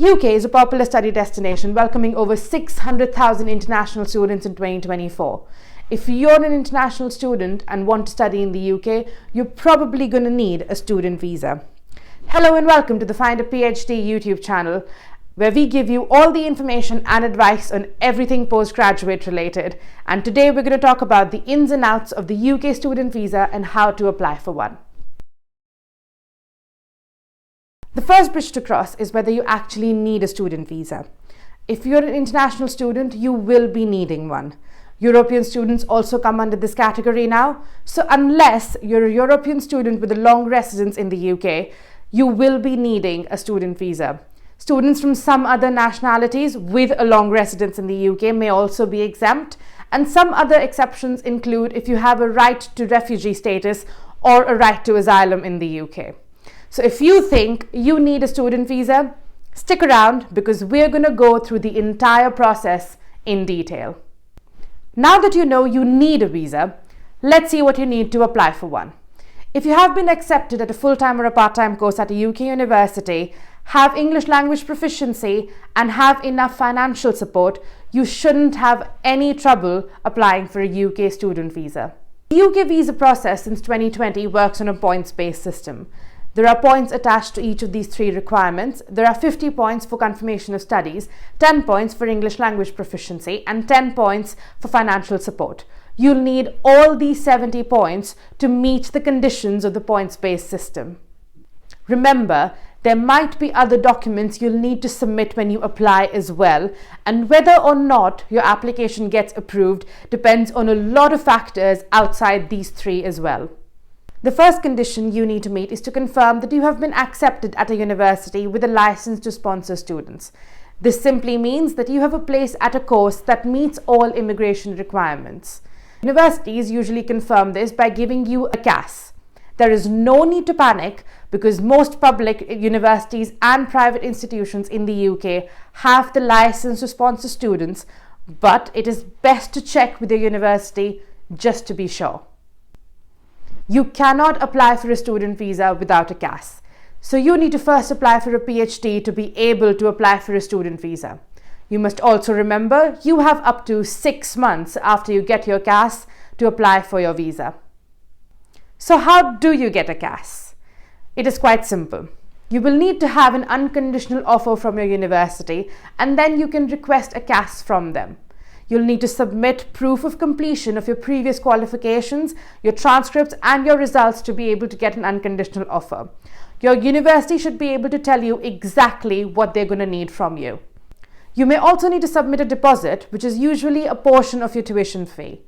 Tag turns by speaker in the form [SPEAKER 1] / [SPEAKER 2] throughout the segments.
[SPEAKER 1] UK is a popular study destination welcoming over 600,000 international students in 2024. If you're an international student and want to study in the UK, you're probably going to need a student visa. Hello and welcome to the Find a PhD YouTube channel, where we give you all the information and advice on everything postgraduate related. And today we're going to talk about the ins and outs of the UK student visa and how to apply for one. The first bridge to cross is whether you actually need a student visa. If you're an international student, you will be needing one. European students also come under this category now. So unless you're a European student with a long residence in the UK, you will be needing a student visa. Students from some other nationalities with a long residence in the UK may also be exempt, and some other exceptions include if you have a right to refugee status or a right to asylum in the UK. So if you think you need a student visa, stick around because we're going to go through the entire process in detail. Now that you know you need a visa, let's see what you need to apply for one. If you have been accepted at a full-time or a part-time course at a UK university, have English language proficiency, and have enough financial support, you shouldn't have any trouble applying for a UK student visa. The UK visa process since 2020 works on a points-based system. There are points attached to each of these three requirements. There are 50 points for confirmation of studies, 10 points for English language proficiency, and 10 points for financial support. You'll need all these 70 points to meet the conditions of the points-based system. Remember, there might be other documents you'll need to submit when you apply as well, and whether or not your application gets approved depends on a lot of factors outside these three as well. The first condition you need to meet is to confirm that you have been accepted at a university with a license to sponsor students. This simply means that you have a place at a course that meets all immigration requirements. Universities usually confirm this by giving you a CAS. There is no need to panic because most public universities and private institutions in the UK have the license to sponsor students, but it is best to check with your university just to be sure. You cannot apply for a student visa without a CAS. So you need to first apply for a PhD to be able to apply for a student visa. You must also remember you have up to 6 months after you get your CAS to apply for your visa. So how do you get a CAS? It is quite simple. You will need to have an unconditional offer from your university, and then you can request a CAS from them. You'll need to submit proof of completion of your previous qualifications, your transcripts, and your results to be able to get an unconditional offer. Your university should be able to tell you exactly what they're going to need from you. You may also need to submit a deposit, which is usually a portion of your tuition fee.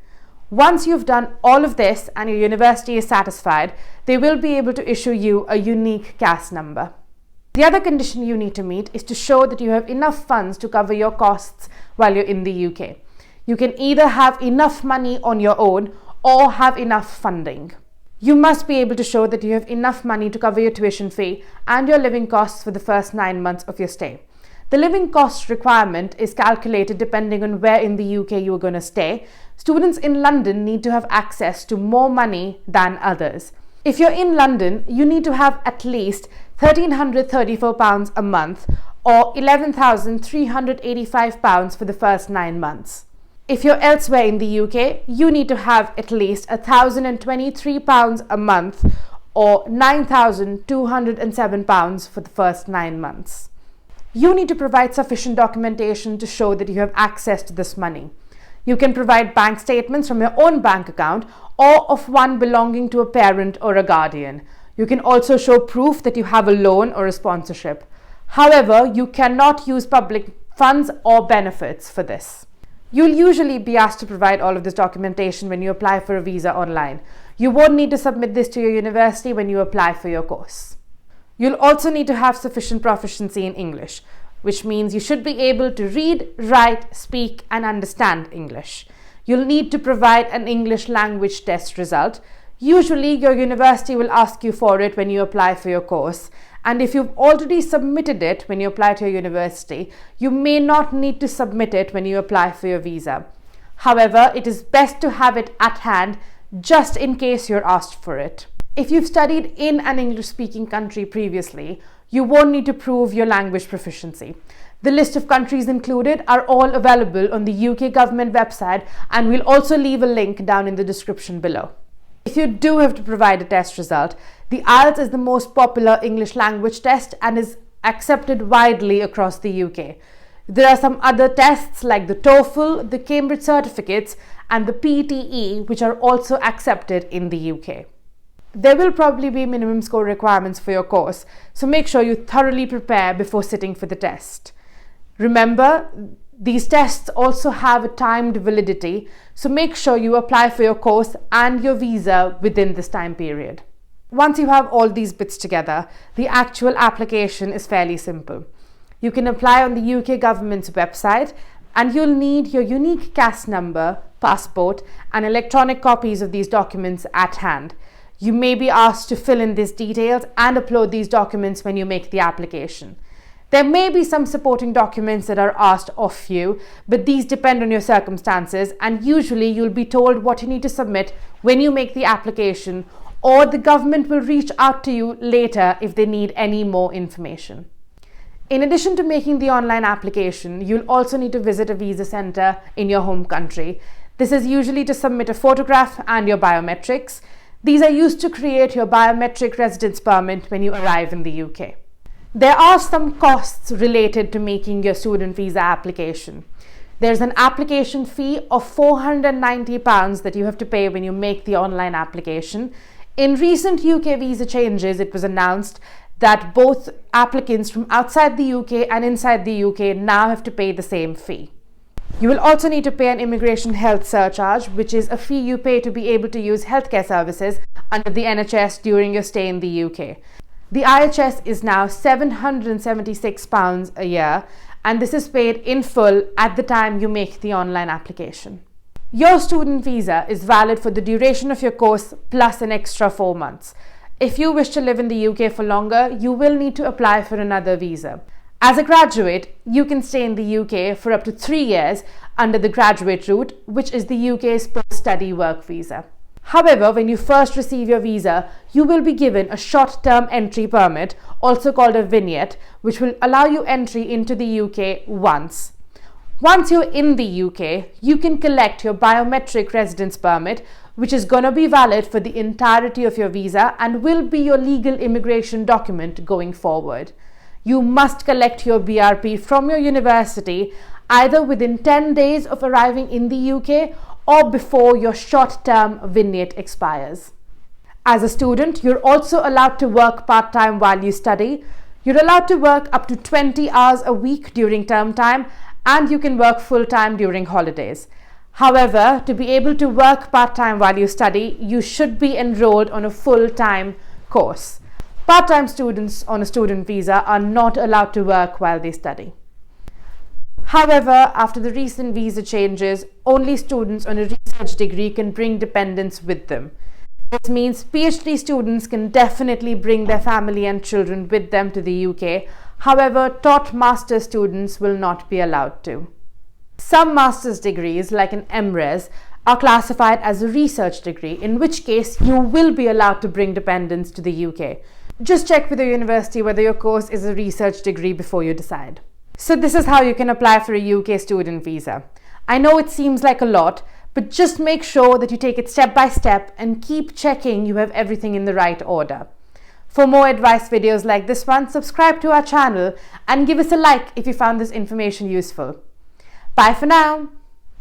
[SPEAKER 1] Once you've done all of this and your university is satisfied, they will be able to issue you a unique CAS number. The other condition you need to meet is to show that you have enough funds to cover your costs while you're in the UK. You can either have enough money on your own or have enough funding. You must be able to show that you have enough money to cover your tuition fee and your living costs for the first 9 months of your stay. The living cost requirement is calculated depending on where in the UK you are going to stay. Students in London need to have access to more money than others. If you're in London, you need to have at least £1,334 a month or £11,385 for the first 9 months. If you're elsewhere in the UK, you need to have at least £1,023 a month or £9,207 for the first 9 months. You need to provide sufficient documentation to show that you have access to this money. You can provide bank statements from your own bank account or of one belonging to a parent or a guardian. You can also show proof that you have a loan or a sponsorship. However, you cannot use public funds or benefits for this. You'll usually be asked to provide all of this documentation when you apply for a visa online. You won't need to submit this to your university when you apply for your course. You'll also need to have sufficient proficiency in English, which means you should be able to read, write, speak, and understand English. You'll need to provide an English language test result. Usually, your university will ask you for it when you apply for your course. And if you've already submitted it when you apply to your university, you may not need to submit it when you apply for your visa. However, it is best to have it at hand just in case you're asked for it. If you've studied in an English-speaking country previously, You won't need to prove your language proficiency. The list of countries included are all available on the UK government website, and we'll also leave a link down in the description below. If you do have to provide a test result, the IELTS is the most popular English language test and is accepted widely across the UK. There are some other tests like the TOEFL, the Cambridge certificates, and the PTE, which are also accepted in the UK. There will probably be minimum score requirements for your course, so make sure you thoroughly prepare before sitting for the test. Remember, these tests also have a timed validity, so make sure you apply for your course and your visa within this time period. Once you have all these bits together, the actual application is fairly simple. You can apply on the UK government's website, and you'll need your unique CAS number, passport, and electronic copies of these documents at hand. You may be asked to fill in these details and upload these documents when you make the application. There may be some supporting documents that are asked of you, but these depend on your circumstances, and usually you'll be told what you need to submit when you make the application, or the government will reach out to you later if they need any more information. In addition to making the online application, you'll also need to visit a visa centre in your home country. This is usually to submit a photograph and your biometrics. These are used to create your biometric residence permit when you arrive in the UK. There are some costs related to making your student visa application. There's an application fee of £490 that you have to pay when you make the online application. In recent UK visa changes, it was announced that both applicants from outside the UK and inside the UK now have to pay the same fee. You will also need to pay an immigration health surcharge, which is a fee you pay to be able to use healthcare services under the NHS during your stay in the UK. The IHS is now £776 a year, and this is paid in full at the time you make the online application. Your student visa is valid for the duration of your course plus an extra 4 months. If you wish to live in the UK for longer, you will need to apply for another visa. As a graduate, you can stay in the UK for up to 3 years under the graduate route, which is the UK's post-study work visa. However, when you first receive your visa, you will be given a short-term entry permit, also called a vignette, which will allow you entry into the UK once. Once you're in the UK, you can collect your biometric residence permit, which is going to be valid for the entirety of your visa and will be your legal immigration document going forward. You must collect your BRP from your university either within 10 days of arriving in the UK or before your short-term vignette expires. As a student, you're also allowed to work part-time while you study. You're allowed to work up to 20 hours a week during term time, and you can work full-time during holidays. However, to be able to work part-time while you study, you should be enrolled on a full-time course. Part-time students on a student visa are not allowed to work while they study. However, after the recent visa changes, only students on a research degree can bring dependents with them. This means PhD students can definitely bring their family and children with them to the UK. However, taught master's students will not be allowed to. Some master's degrees, like an MRes, are classified as a research degree, in which case you will be allowed to bring dependents to the UK. Just check with your university whether your course is a research degree before you decide. So this is how you can apply for a UK student visa. I know it seems like a lot, but just make sure that you take it step by step and keep checking you have everything in the right order. For more advice videos like this one, subscribe to our channel and give us a like if you found this information useful. Bye for now.